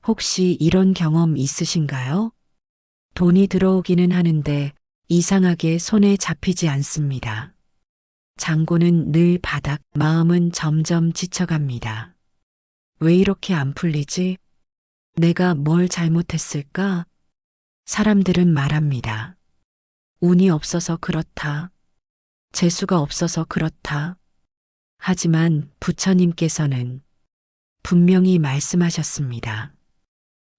혹시 이런 경험 있으신가요? 돈이 들어오기는 하는데 이상하게 손에 잡히지 않습니다. 잔고는 늘 바닥, 마음은 점점 지쳐갑니다. 왜 이렇게 안 풀리지? 내가 뭘 잘못했을까? 사람들은 말합니다. 운이 없어서 그렇다. 재수가 없어서 그렇다. 하지만 부처님께서는 분명히 말씀하셨습니다.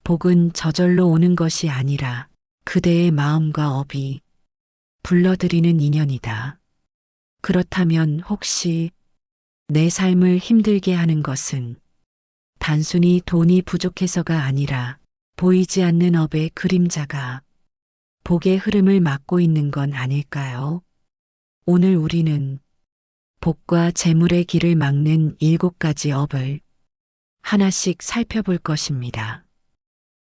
복은 저절로 오는 것이 아니라 그대의 마음과 업이 불러들이는 인연이다. 그렇다면 혹시 내 삶을 힘들게 하는 것은 단순히 돈이 부족해서가 아니라 보이지 않는 업의 그림자가 복의 흐름을 막고 있는 건 아닐까요? 오늘 우리는 복과 재물의 길을 막는 7가지 업을 하나씩 살펴볼 것입니다.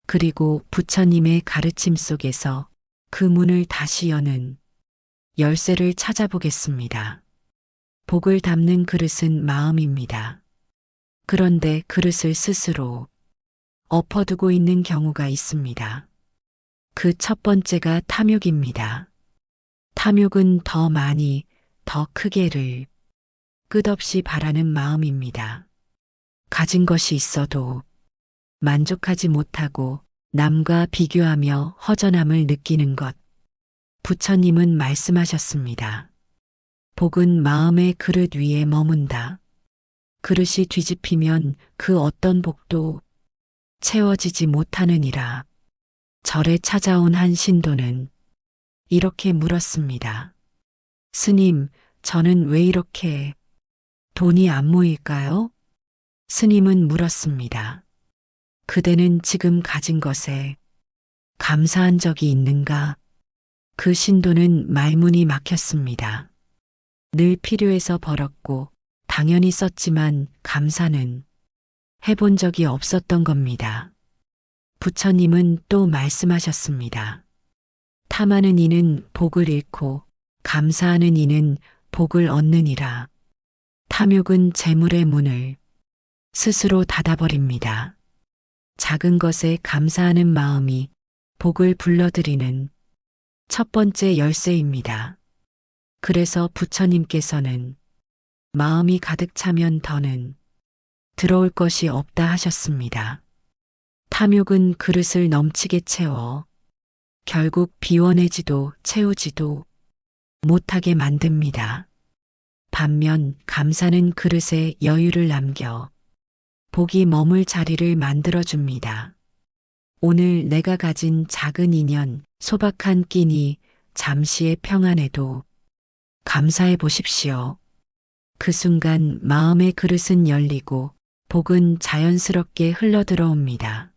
그리고 부처님의 가르침 속에서 그 문을 다시 여는 열쇠를 찾아보겠습니다. 복을 담는 그릇은 마음입니다. 그런데 그릇을 스스로 엎어두고 있는 경우가 있습니다. 그 첫 번째가 탐욕입니다. 탐욕은 더 많이, 더 크게를 끝없이 바라는 마음입니다. 가진 것이 있어도 만족하지 못하고 남과 비교하며 허전함을 느끼는 것. 부처님은 말씀하셨습니다. 복은 마음의 그릇 위에 머문다. 그릇이 뒤집히면 그 어떤 복도 채워지지 못하느니라. 절에 찾아온 한 신도는 이렇게 물었습니다. 스님, 저는 왜 이렇게 돈이 안 모일까요? 스님은 물었습니다. 그대는 지금 가진 것에 감사한 적이 있는가? 그 신도는 말문이 막혔습니다. 늘 필요해서 벌었고 당연히 썼지만 감사는 해본 적이 없었던 겁니다. 부처님은 또 말씀하셨습니다. 탐하는 이는 복을 잃고 감사하는 이는 복을 얻느니라. 탐욕은 재물의 문을 스스로 닫아버립니다. 작은 것에 감사하는 마음이 복을 불러들이는 첫 번째 열쇠입니다. 그래서 부처님께서는 마음이 가득 차면 더는 들어올 것이 없다 하셨습니다. 탐욕은 그릇을 넘치게 채워 결국 비워내지도 채우지도 못하게 만듭니다. 반면 감사는 그릇에 여유를 남겨 복이 머물 자리를 만들어줍니다. 오늘 내가 가진 작은 인연, 소박한 끼니, 잠시의 평안에도 감사해 보십시오. 그 순간 마음의 그릇은 열리고 복은 자연스럽게 흘러들어옵니다.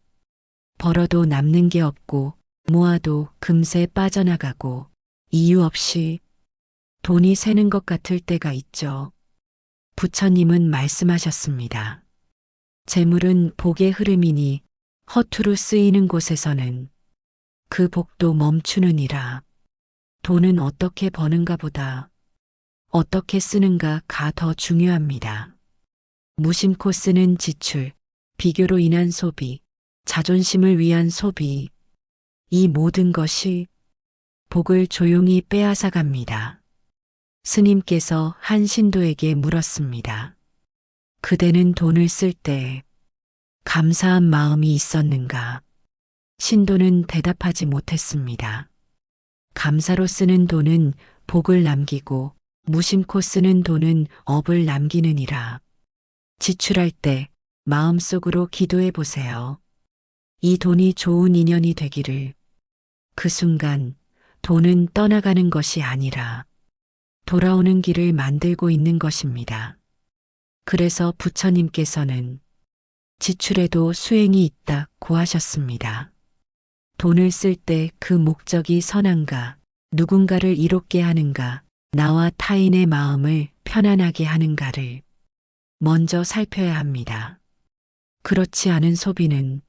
벌어도 남는 게 없고 모아도 금세 빠져나가고 이유 없이 돈이 새는 것 같을 때가 있죠. 부처님은 말씀하셨습니다. 재물은 복의 흐름이니 허투루 쓰이는 곳에서는 그 복도 멈추느니라. 돈은 어떻게 버는가 보다 어떻게 쓰는가가 더 중요합니다. 무심코 쓰는 지출, 비교로 인한 소비, 자존심을 위한 소비, 이 모든 것이 복을 조용히 빼앗아갑니다. 스님께서 한 신도에게 물었습니다. 그대는 돈을 쓸 때 감사한 마음이 있었는가? 신도는 대답하지 못했습니다. 감사로 쓰는 돈은 복을 남기고 무심코 쓰는 돈은 업을 남기느니라. 지출할 때 마음속으로 기도해 보세요. 이 돈이 좋은 인연이 되기를. 그 순간 돈은 떠나가는 것이 아니라 돌아오는 길을 만들고 있는 것입니다. 그래서 부처님께서는 지출에도 수행이 있다고 하셨습니다. 돈을 쓸 때 그 목적이 선한가, 누군가를 이롭게 하는가, 나와 타인의 마음을 편안하게 하는가를 먼저 살펴야 합니다. 그렇지 않은 소비는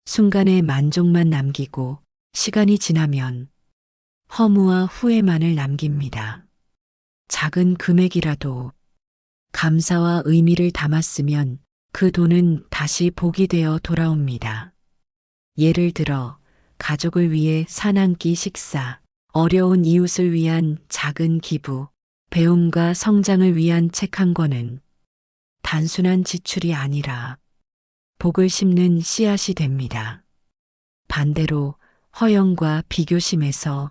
순간의 만족만 남기고 시간이 지나면 허무와 후회만을 남깁니다. 작은 금액이라도 감사와 의미를 담았으면 그 돈은 다시 복이 되어 돌아옵니다. 예를 들어 가족을 위해 산 한 끼 식사, 어려운 이웃을 위한 작은 기부, 배움과 성장을 위한 책 한 권은 단순한 지출이 아니라 복을 심는 씨앗이 됩니다. 반대로 허영과 비교심에서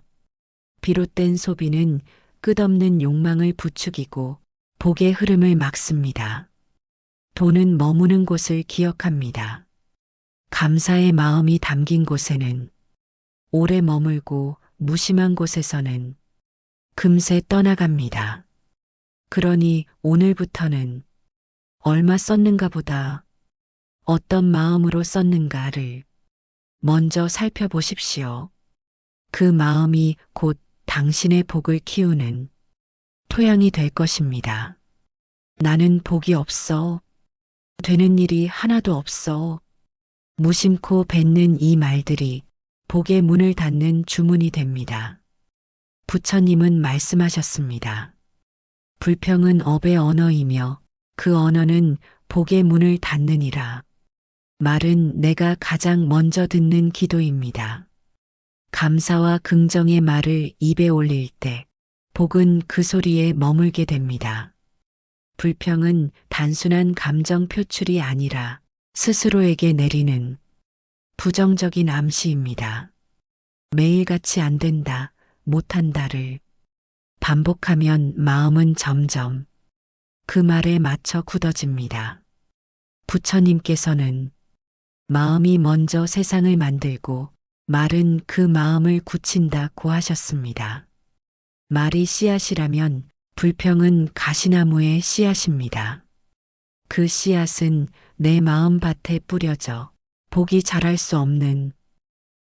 비롯된 소비는 끝없는 욕망을 부추기고 복의 흐름을 막습니다. 돈은 머무는 곳을 기억합니다. 감사의 마음이 담긴 곳에는 오래 머물고 무심한 곳에서는 금세 떠나갑니다. 그러니 오늘부터는 얼마 썼는가 보다 어떤 마음으로 썼는가를 먼저 살펴보십시오. 그 마음이 곧 당신의 복을 키우는 토양이 될 것입니다. 나는 복이 없어. 되는 일이 하나도 없어. 무심코 뱉는 이 말들이 복의 문을 닫는 주문이 됩니다. 부처님은 말씀하셨습니다. 불평은 업의 언어이며 그 언어는 복의 문을 닫느니라. 말은 내가 가장 먼저 듣는 기도입니다. 감사와 긍정의 말을 입에 올릴 때 복은 그 소리에 머물게 됩니다. 불평은 단순한 감정 표출이 아니라 스스로에게 내리는 부정적인 암시입니다. 매일같이 안 된다, 못한다를 반복하면 마음은 점점 그 말에 맞춰 굳어집니다. 부처님께서는 마음이 먼저 세상을 만들고 말은 그 마음을 굳힌다고 하셨습니다. 말이 씨앗이라면 불평은 가시나무의 씨앗입니다. 그 씨앗은 내 마음밭에 뿌려져 복이 자랄 수 없는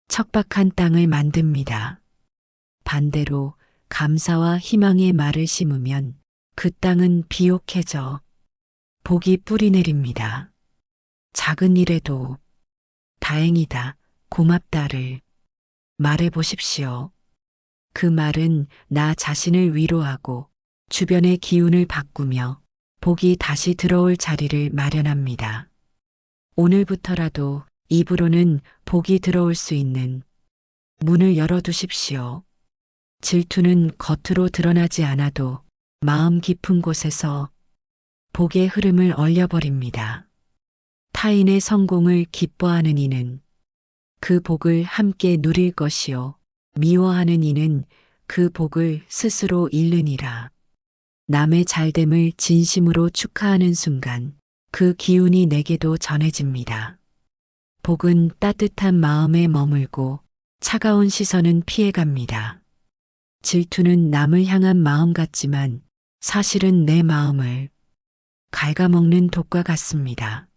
척박한 땅을 만듭니다. 반대로 감사와 희망의 말을 심으면 그 땅은 비옥해져 복이 뿌리내립니다. 작은 일에도 다행이다, 고맙다를 말해 보십시오. 그 말은 나 자신을 위로하고 주변의 기운을 바꾸며 복이 다시 들어올 자리를 마련합니다. 오늘부터라도 입으로는 복이 들어올 수 있는 문을 열어두십시오. 질투는 겉으로 드러나지 않아도 마음 깊은 곳에서 복의 흐름을 얼려버립니다. 타인의 성공을 기뻐하는 이는 그 복을 함께 누릴 것이요. 미워하는 이는 그 복을 스스로 잃느니라. 남의 잘됨을 진심으로 축하하는 순간 그 기운이 내게도 전해집니다. 복은 따뜻한 마음에 머물고 차가운 시선은 피해갑니다. 질투는 남을 향한 마음 같지만 사실은 내 마음을 갉아먹는 독과 같습니다.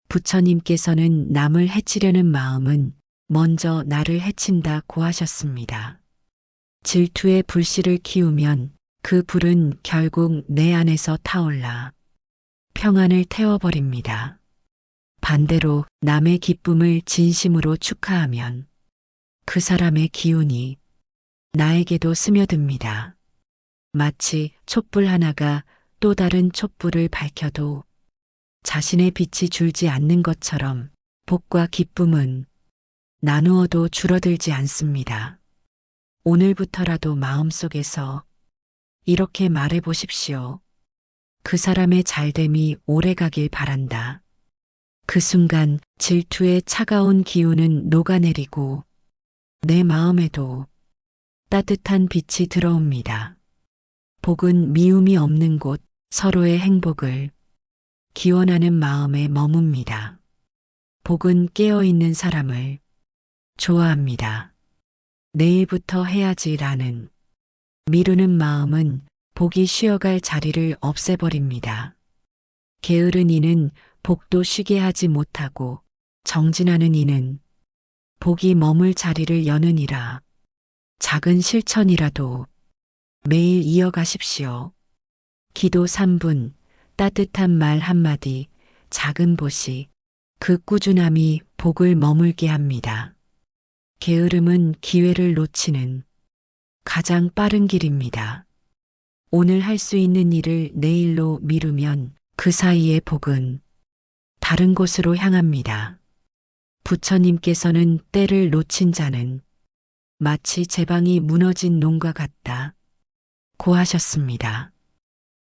부처님께서는 남을 해치려는 마음은 먼저 나를 해친다고 하셨습니다. 질투의 불씨를 키우면 그 불은 결국 내 안에서 타올라 평안을 태워버립니다. 반대로 남의 기쁨을 진심으로 축하하면 그 사람의 기운이 나에게도 스며듭니다. 마치 촛불 하나가 또 다른 촛불을 밝혀도 자신의 빛이 줄지 않는 것처럼 복과 기쁨은 나누어도 줄어들지 않습니다. 오늘부터라도 마음속에서 이렇게 말해 보십시오. 그 사람의 잘됨이 오래가길 바란다. 그 순간 질투의 차가운 기운은 녹아내리고 내 마음에도 따뜻한 빛이 들어옵니다. 복은 미움이 없는 곳, 서로의 행복을 기원하는 마음에 머뭅니다. 복은 깨어있는 사람을 좋아합니다. 내일부터 해야지라는 미루는 마음은 복이 쉬어갈 자리를 없애버립니다. 게으른 이는 복도 쉬게 하지 못하고 정진하는 이는 복이 머물 자리를 여느니라. 작은 실천이라도 매일 이어가십시오. 기도 3분, 따뜻한 말 한마디, 작은 보시, 그 꾸준함이 복을 머물게 합니다. 게으름은 기회를 놓치는 가장 빠른 길입니다. 오늘 할 수 있는 일을 내일로 미루면 그 사이의 복은 다른 곳으로 향합니다. 부처님께서는 때를 놓친 자는 마치 제방이 무너진 농과 같다 고 하셨습니다.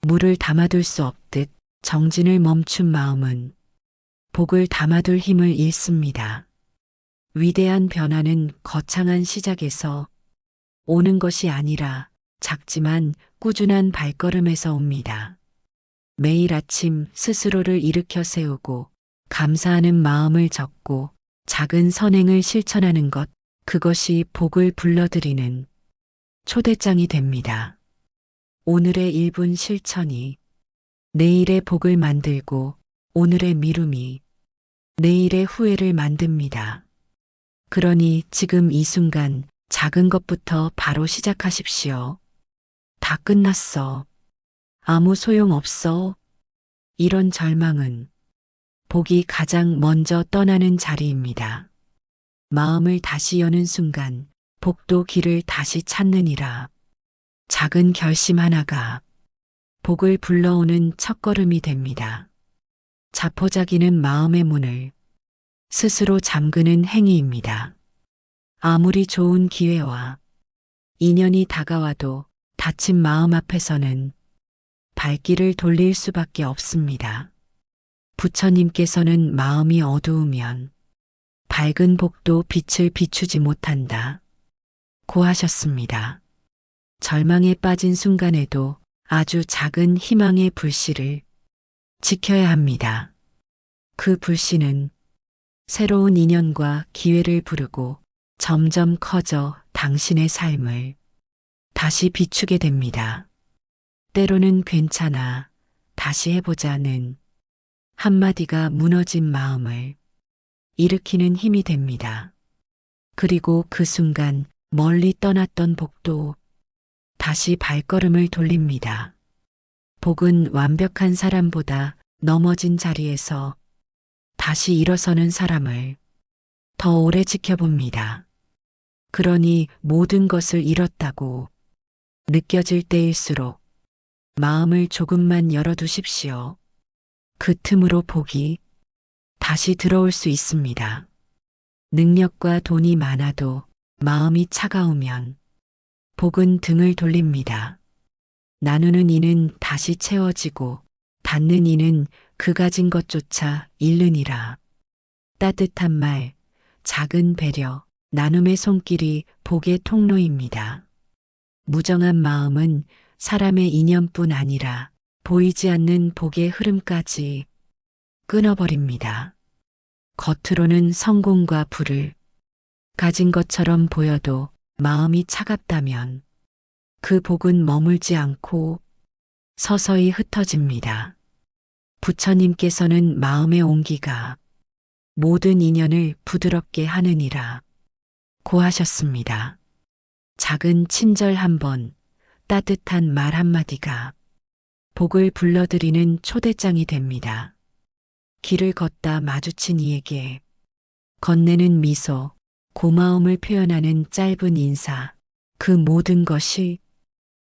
물을 담아둘 수 없듯 정진을 멈춘 마음은 복을 담아둘 힘을 잃습니다. 위대한 변화는 거창한 시작에서 오는 것이 아니라 작지만 꾸준한 발걸음에서 옵니다. 매일 아침 스스로를 일으켜 세우고 감사하는 마음을 적고 작은 선행을 실천하는 것, 그것이 복을 불러들이는 초대장이 됩니다. 오늘의 1분 실천이 내일의 복을 만들고 오늘의 미움이 내일의 후회를 만듭니다. 그러니 지금 이 순간 작은 것부터 바로 시작하십시오. 다 끝났어. 아무 소용 없어. 이런 절망은 복이 가장 먼저 떠나는 자리입니다. 마음을 다시 여는 순간 복도 길을 다시 찾느니라. 작은 결심 하나가 복을 불러오는 첫걸음이 됩니다. 자포자기는 마음의 문을 스스로 잠그는 행위입니다. 아무리 좋은 기회와 인연이 다가와도 닫힌 마음 앞에서는 발길을 돌릴 수밖에 없습니다. 부처님께서는 마음이 어두우면 밝은 복도 빛을 비추지 못한다 고 하셨습니다. 절망에 빠진 순간에도 아주 작은 희망의 불씨를 지켜야 합니다. 그 불씨는 새로운 인연과 기회를 부르고 점점 커져 당신의 삶을 다시 비추게 됩니다. 때로는 괜찮아, 다시 해보자는 한마디가 무너진 마음을 일으키는 힘이 됩니다. 그리고 그 순간 멀리 떠났던 복도 다시 발걸음을 돌립니다. 복은 완벽한 사람보다 넘어진 자리에서 다시 일어서는 사람을 더 오래 지켜봅니다. 그러니 모든 것을 잃었다고 느껴질 때일수록 마음을 조금만 열어두십시오. 그 틈으로 복이 다시 들어올 수 있습니다. 능력과 돈이 많아도 마음이 차가우면 복은 등을 돌립니다. 나누는 이는 다시 채워지고 닫는 이는 그 가진 것조차 잃느니라. 따뜻한 말, 작은 배려, 나눔의 손길이 복의 통로입니다. 무정한 마음은 사람의 인연뿐 아니라 보이지 않는 복의 흐름까지 끊어버립니다. 겉으로는 성공과 부를 가진 것처럼 보여도 마음이 차갑다면 그 복은 머물지 않고 서서히 흩어집니다. 부처님께서는 마음의 온기가 모든 인연을 부드럽게 하느니라 고 하셨습니다. 작은 친절 한 번, 따뜻한 말 한마디가 복을 불러들이는 초대장이 됩니다. 길을 걷다 마주친 이에게 건네는 미소, 고마움을 표현하는 짧은 인사, 그 모든 것이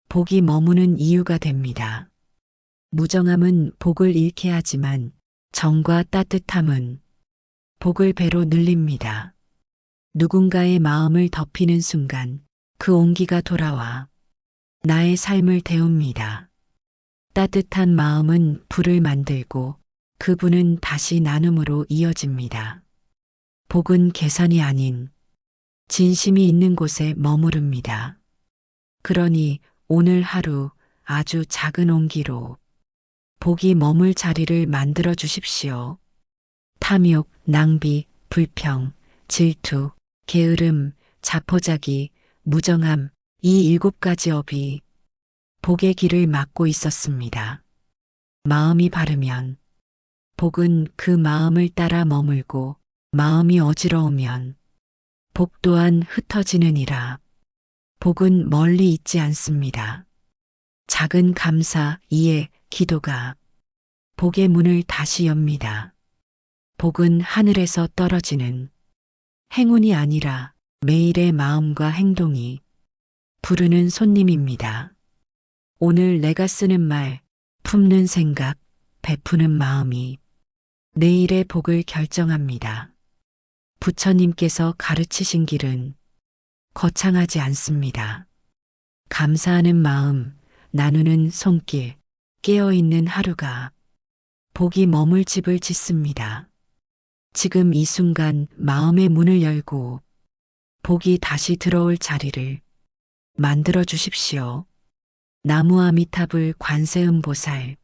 복이 머무는 이유가 됩니다. 무정함은 복을 잃게 하지만 정과 따뜻함은 복을 배로 늘립니다. 누군가의 마음을 덮이는 순간 그 온기가 돌아와 나의 삶을 데웁니다. 따뜻한 마음은 불을 만들고 그 불은 다시 나눔으로 이어집니다. 복은 계산이 아닌 진심이 있는 곳에 머무릅니다. 그러니 오늘 하루 아주 작은 온기로 복이 머물 자리를 만들어 주십시오. 탐욕, 낭비, 불평, 질투, 게으름, 자포자기, 무정함, 이 7가지 업이 복의 길을 막고 있었습니다. 마음이 바르면 복은 그 마음을 따라 머물고 마음이 어지러우면 복 또한 흩어지느니라. 복은 멀리 있지 않습니다. 작은 감사, 이해, 기도가 복의 문을 다시 엽니다. 복은 하늘에서 떨어지는 행운이 아니라 매일의 마음과 행동이 부르는 손님입니다. 오늘 내가 쓰는 말, 품는 생각, 베푸는 마음이 내일의 복을 결정합니다. 부처님께서 가르치신 길은 거창하지 않습니다. 감사하는 마음, 나누는 손길, 깨어있는 하루가 복이 머물 집을 짓습니다. 지금 이 순간 마음의 문을 열고 복이 다시 들어올 자리를 만들어 주십시오. 나무 아미타불 관세음보살